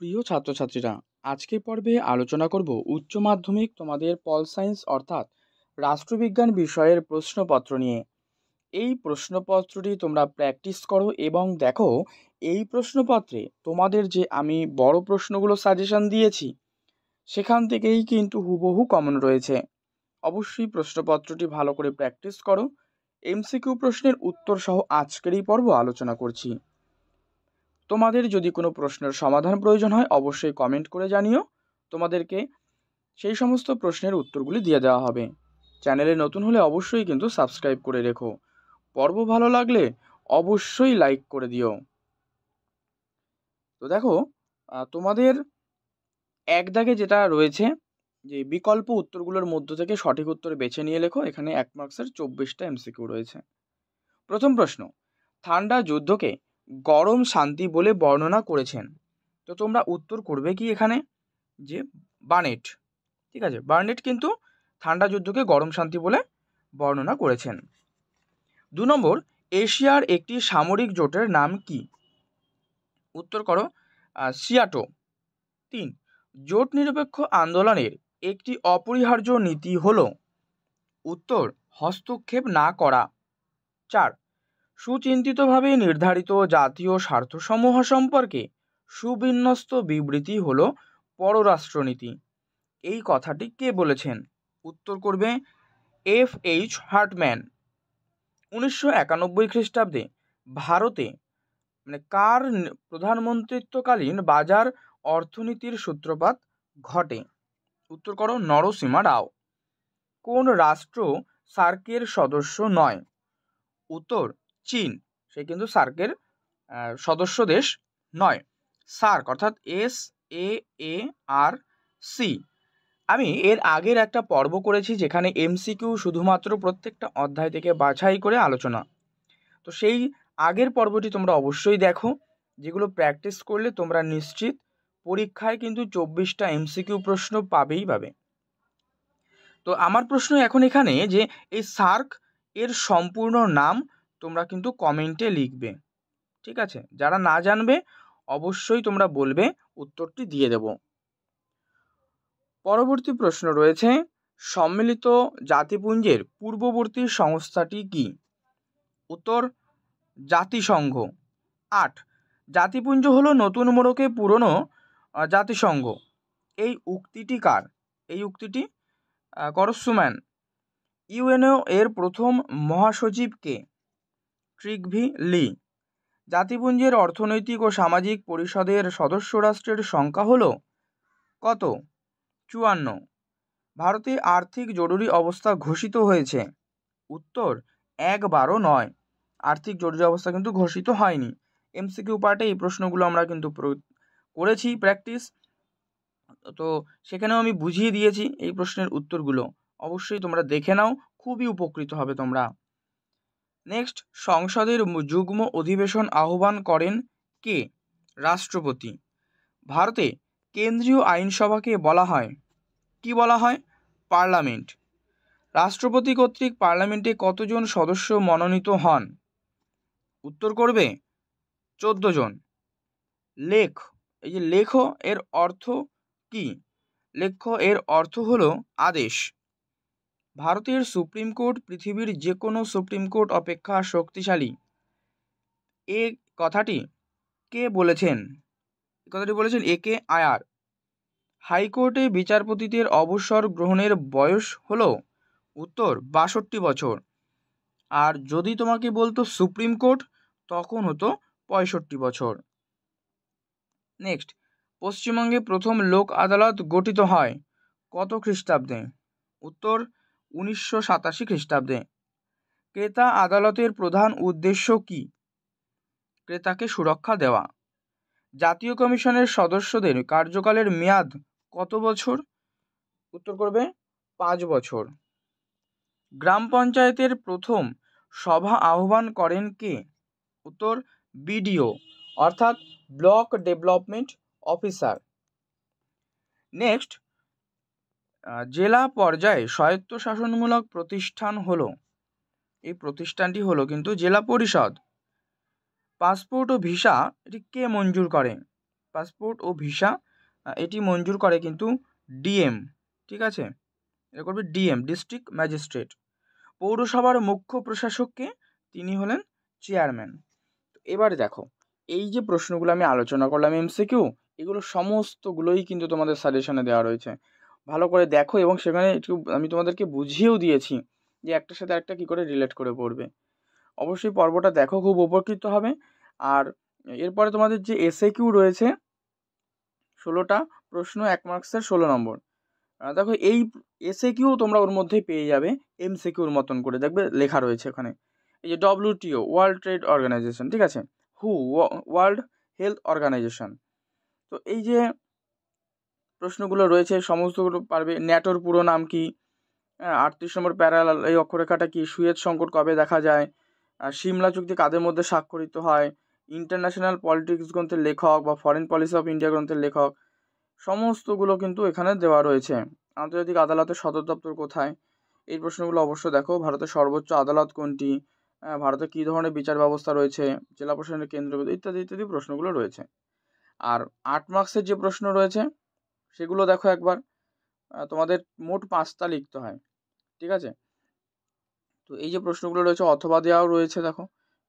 প্রিয় ছাত্রছাত্রীরা, আজকের পর্বে আলোচনা করব উচ্চ মাধ্যমিক তোমাদের পল সায়েন্স অর্থাৎ রাষ্ট্রবিজ্ঞান বিষয়ের প্রশ্নপত্র নিয়ে। এই প্রশ্নপত্রটি তোমরা প্র্যাকটিস করো এবং দেখো এই প্রশ্নপত্রে তোমাদের যে আমি বড় প্রশ্নগুলো সাজেশন দিয়েছি সেখান থেকেই কিন্তু হুবহু কমন রয়েছে। অবশ্যই প্রশ্নপত্রটি ভালো করে প্র্যাকটিস করো। এমসিকিউ প্রশ্নের উত্তর সহ আজকের এই পর্ব আলোচনা করছি। তোমাদের যদি কোনো প্রশ্নের সমাধান প্রয়োজন হয় অবশ্যই কমেন্ট করে জানিও, তোমাদেরকে সেই সমস্ত প্রশ্নের উত্তরগুলি দিয়ে দেওয়া হবে। চ্যানেলে নতুন হলে অবশ্যই কিন্তু সাবস্ক্রাইব করে রেখো। পর্ব ভালো লাগলে অবশ্যই লাইক করে দিও। তো দেখো, তোমাদের এক দাগে যেটা রয়েছে যে বিকল্প উত্তরগুলোর মধ্য থেকে সঠিক উত্তর বেছে নিয়ে লেখো। এখানে 1 মার্কসের 24টা এমসিকিউ রয়েছে। প্রথম প্রশ্ন, ঠান্ডা যুদ্ধকে গরম শান্তি বলে বর্ণনা করেছেন। তো তোমরা উত্তর করবে কি এখানে, যে বার্নেট। ঠিক আছে, বার্নেট কিন্তু ঠান্ডা যুদ্ধকে গরম শান্তি বলে বর্ণনা করেছেন। 2 নম্বর, এশিয়ার একটি সামরিক জোটের নাম কি? উত্তর করো সিয়াটো। 3, জোট নিরপেক্ষ আন্দোলনের একটি অপরিহার্য নীতি হল। উত্তর, হস্তক্ষেপ না করা। 4, সুচিন্তিতভাবে নির্ধারিত জাতীয় স্বার্থসমূহ সম্পর্কে সুবিন্যস্ত বিবৃতি হল পররাষ্ট্রনীতি। এই কথাটি কে বলেছেন? উত্তর করবে F.H. হার্টম্যান। 1991 খ্রিস্টাব্দে ভারতে কার প্রধানমন্ত্রিত্বকালীন বাজার অর্থনীতির সূত্রপাত ঘটে? উত্তর করো নরসিমা রাও। কোন রাষ্ট্র সার্কের সদস্য নয়? উত্তর চীন, সে কিন্তু সার্কের সদস্য দেশ নয়। সার্ক অর্থাৎ SAARC। আমি এর আগের একটা পর্ব করেছি যেখানে এমসিকিউ শুধুমাত্র প্রত্যেকটা অধ্যায় থেকে বাছাই করে আলোচনা। তো সেই আগের পর্বটি তোমরা অবশ্যই দেখো, যেগুলো প্র্যাকটিস করলে তোমরা নিশ্চিত পরীক্ষায় কিন্তু 24টা এমসিকিউ প্রশ্ন পাবেই পাবে। তো আমার প্রশ্ন এখন এখানে যে এই সার্ক এর সম্পূর্ণ নাম তোমরা কিন্তু কমেন্টে লিখবে। ঠিক আছে, যারা না জানবে অবশ্যই তোমরা বলবে, উত্তরটি দিয়ে দেব। পরবর্তী প্রশ্ন রয়েছে, সম্মিলিত জাতিপুঞ্জের পূর্ববর্তী সংস্থাটি কি? উত্তর জাতিসংঘ। 8, জাতিপুঞ্জ হলো নতুন মোড়কে পুরনো জাতিসংঘ। এই উক্তিটি কার? এই উক্তিটি করসম্যান। ইউএনও এর প্রথম মহাসচিব কে? ট্রিগভি লি। জাতিপুঞ্জের অর্থনৈতিক ও সামাজিক পরিষদের সদস্য রাষ্ট্রের সংখ্যা হলো কত? 54। ভারতে আর্থিক জরুরি অবস্থা ঘোষিত হয়েছে। উত্তর 1-12 নয়, আর্থিক জরুরি অবস্থা কিন্তু ঘোষিত হয়নি। এমসিকিউ পার্টে এই প্রশ্নগুলো আমরা কিন্তু করেছি প্র্যাকটিস, তো সেখানেও আমি বুঝিয়ে দিয়েছি এই প্রশ্নের উত্তরগুলো। অবশ্যই তোমরা দেখে নাও, খুবই উপকৃত হবে তোমরা। নেক্সট, সংসদের যুগ্ম অধিবেশন আহ্বান করেন কে? রাষ্ট্রপতি। ভারতে কেন্দ্রীয় আইনসভাকে বলা হয় কি? বলা হয় পার্লামেন্ট। রাষ্ট্রপতি কর্তৃক পার্লামেন্টে কতজন সদস্য মনোনীত হন? উত্তর করবে 14 জন। লেখ, এই যে লেখ এর অর্থ কি? লেখ এর অর্থ হলো আদেশ। ভারতের সুপ্রিম কোর্ট পৃথিবীর যে কোনো সুপ্রিম কোর্ট অপেক্ষা শক্তিশালী। এ কথাটি কে বলেছেন? এ কথাটি বলেছেন AK আয়ার। হাইকোর্টে বিচারপতিদের অবসর গ্রহণের বয়স হলো? উত্তর 62 বছর। আর যদি তোমাকে বলতো সুপ্রিম কোর্ট, তখন হতো 65 বছর। নেক্সট, পশ্চিমবঙ্গে প্রথম লোক আদালত গঠিত হয় কত খ্রিস্টাব্দে? উত্তর 1987 খ্রিস্টাব্দে। ক্রেতা আদালতের প্রধান উদ্দেশ্য কি? ক্রেতাকে সুরক্ষা দেওয়া। জাতীয় কমিশনের সদস্যদের কার্যকালের মেয়াদ কত বছর? উত্তর করবে 5 বছর। গ্রাম পঞ্চায়েতের প্রথম সভা আহ্বান করেন কে? উত্তর BDO অর্থাৎ ব্লক ডেভেলপমেন্ট অফিসার। নেক্সট, জেলা পর্যায়ে স্বায়ত্তশাসনমূলক প্রতিষ্ঠান হলো, এই প্রতিষ্ঠানটি হলো কিন্তু জেলা পরিষদ। পাসপোর্ট ও ভিসা এটি কে মঞ্জুর করে? পাসপোর্ট ও ভিসা এটি মঞ্জুর করে কিন্তু ডিএম, ঠিক আছে, এটা করবে ডিএম, ডিস্ট্রিক্ট ম্যাজিস্ট্রেট। পৌরসভার মুখ্য প্রশাসককে, তিনি হলেন চেয়ারম্যান। এবারে দেখো, এই যে প্রশ্নগুলো আমি আলোচনা করলাম এমসিকিউ, এগুলো সমস্তগুলোই কিন্তু তোমাদের সাজেশনে দেওয়া রয়েছে। ভালো করে দেখো, এবং সেখানে একটু আমি তোমাদেরকে বুঝিয়েও দিয়েছি যে একটার সাথে একটা কী করে রিলেট করে পড়বে। অবশ্যই পর্বটা দেখো, খুব উপকৃত হবে। আর এরপরে তোমাদের যে এসএকিউ রয়েছে 16টা প্রশ্ন, 1 মার্কসের 16 নম্বর। দেখো এই এসএকিউ তোমরা ওর মধ্যেই পেয়ে যাবে এমসিকিউর মতন করে, দেখবে লেখা রয়েছে ওখানে। এই যে WTO, ওয়ার্ল্ড ট্রেড অর্গানাইজেশন, ঠিক আছে, হু, ওয়ার্ল্ড হেলথ অর্গানাইজেশন। তো এই যে প্রশ্নগুলো রয়েছে সমস্তগুলো পারবে। ন্যাটোর পুরো নাম কি? 38 নম্বর প্যারালাল এই অক্ষরেখাটা কি? সুয়েজ সংকট কবে দেখা যায়? সিমলা চুক্তি কাদের মধ্যে স্বাক্ষরিত হয়? ইন্টারন্যাশনাল পলিটিক্স গ্রন্থের লেখক বা ফরেন পলিসি অফ ইন্ডিয়া গ্রন্থের লেখক, সমস্তগুলো কিন্তু এখানে দেওয়া রয়েছে। আন্তর্জাতিক আদালতের সদর দপ্তর কোথায়? এই প্রশ্নগুলো অবশ্য দেখো। ভারতের সর্বোচ্চ আদালত কোনটি? ভারতে কী ধরনের বিচার ব্যবস্থা রয়েছে? জেলা প্রশাসনের কেন্দ্রবিন্দু ইত্যাদি ইত্যাদি প্রশ্নগুলো রয়েছে। আর 8 মার্কসের যে প্রশ্ন রয়েছে সেগুলো দেখো একবার। তোমাদের মোট 5টা লিখতে হয়, ঠিক আছে। তো এই যে প্রশ্নগুলো রয়েছে অথবা দেওয়াও রয়েছে, দেখো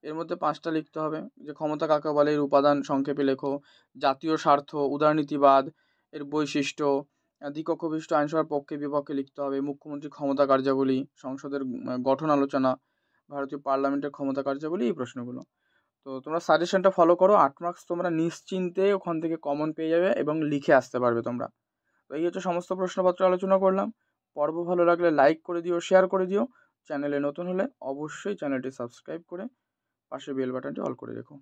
এর মধ্যে 5টা লিখতে হবে। যে ক্ষমতা কাকে বলে, এর উপাদান সংক্ষেপে লেখো। জাতীয় স্বার্থ, উদারনীতিবাদ, এর বৈশিষ্ট্য, দ্বিকক্ষ বিশিষ্ট আইনসভার পক্ষে বিপক্ষে লিখতে হবে। মুখ্যমন্ত্রীর ক্ষমতা কার্যাবলী, সংসদের গঠন আলোচনা, ভারতীয় পার্লামেন্টের ক্ষমতা কার্যাবলী, এই প্রশ্নগুলো। তো তোমরা সাজেশনটা ফলো করো, 8 মার্কস তোমরা নিশ্চিন্তে ওখান থেকে কমন পেয়ে যাবে এবং লিখে আসতে পারবে তোমরা। তো এই হচ্ছে সমস্ত প্রশ্নপত্র আলোচনা করলাম। পর্ব ভালো লাগলে লাইক করে দিও, শেয়ার করে দিও। চ্যানেলে নতুন হলে অবশ্যই চ্যানেলটি সাবস্ক্রাইব করে পাশে বেল বাটনটি অল করে রেখো।